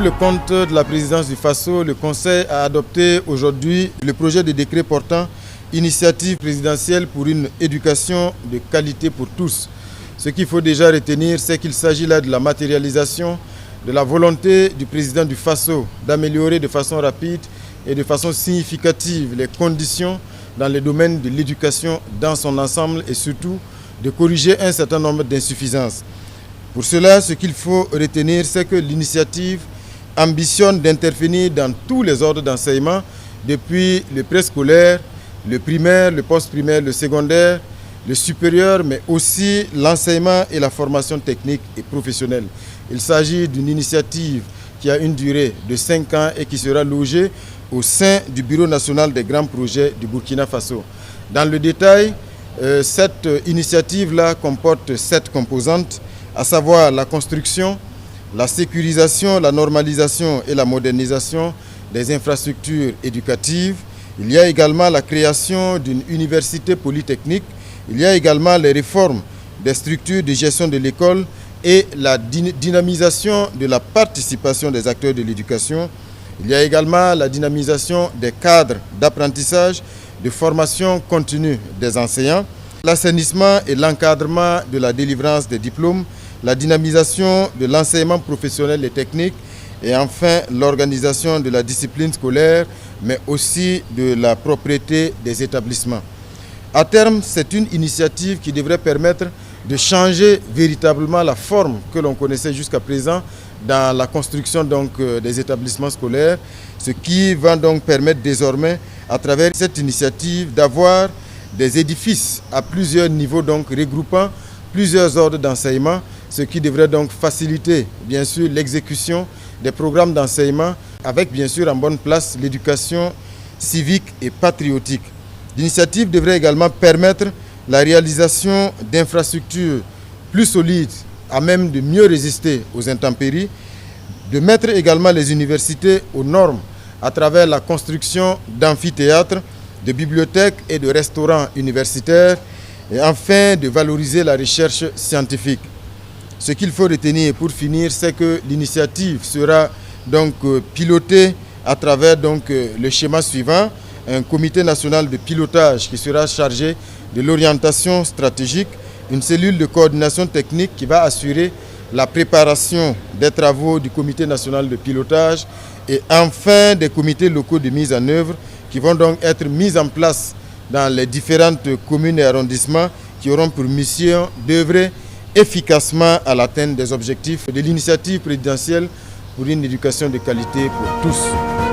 le compte de la présidence du FASO, le Conseil a adopté aujourd'hui le projet de décret portant initiative présidentielle pour une éducation de qualité pour tous. Ce qu'il faut déjà retenir, c'est qu'il s'agit là de la matérialisation de la volonté du président du FASO d'améliorer de façon rapide et de façon significative les conditions dans le domaine de l'éducation dans son ensemble et surtout de corriger un certain nombre d'insuffisances. Pour cela, ce qu'il faut retenir, c'est que l'initiative ambitionne d'intervenir dans tous les ordres d'enseignement, depuis le préscolaire, le primaire, le post-primaire, le secondaire, le supérieur, mais aussi l'enseignement et la formation technique et professionnelle. Il s'agit d'une initiative qui a une durée de 5 ans et qui sera logée au sein du Bureau national des grands projets du Burkina Faso. Dans le détail, cette initiative-là comporte 7 composantes, à savoir la construction, la sécurisation, la normalisation et la modernisation des infrastructures éducatives. Il y a également la création d'une université polytechnique. Il y a également les réformes des structures de gestion de l'école et la dynamisation de la participation des acteurs de l'éducation. Il y a également la dynamisation des cadres d'apprentissage, de formation continue des enseignants, l'assainissement et l'encadrement de la délivrance des diplômes, la dynamisation de l'enseignement professionnel et technique et enfin l'organisation de la discipline scolaire, mais aussi de la propriété des établissements. À terme, c'est une initiative qui devrait permettre de changer véritablement la forme que l'on connaissait jusqu'à présent dans la construction des établissements scolaires, ce qui va donc permettre désormais, à travers cette initiative, d'avoir des édifices à plusieurs niveaux, regroupant plusieurs ordres d'enseignement, ce qui devrait donc faciliter bien sûr l'exécution des programmes d'enseignement avec bien sûr en bonne place l'éducation civique et patriotique. L'initiative devrait également permettre la réalisation d'infrastructures plus solides à même de mieux résister aux intempéries, de mettre également les universités aux normes à travers la construction d'amphithéâtres, de bibliothèques et de restaurants universitaires et enfin de valoriser la recherche scientifique. Ce qu'il faut retenir pour finir, c'est que l'initiative sera donc pilotée à travers le schéma suivant, un comité national de pilotage qui sera chargé de l'orientation stratégique, une cellule de coordination technique qui va assurer la préparation des travaux du comité national de pilotage et enfin des comités locaux de mise en œuvre qui vont donc être mis en place dans les différentes communes et arrondissements qui auront pour mission d'œuvrer efficacement à l'atteinte des objectifs de l'initiative présidentielle pour une éducation de qualité pour tous.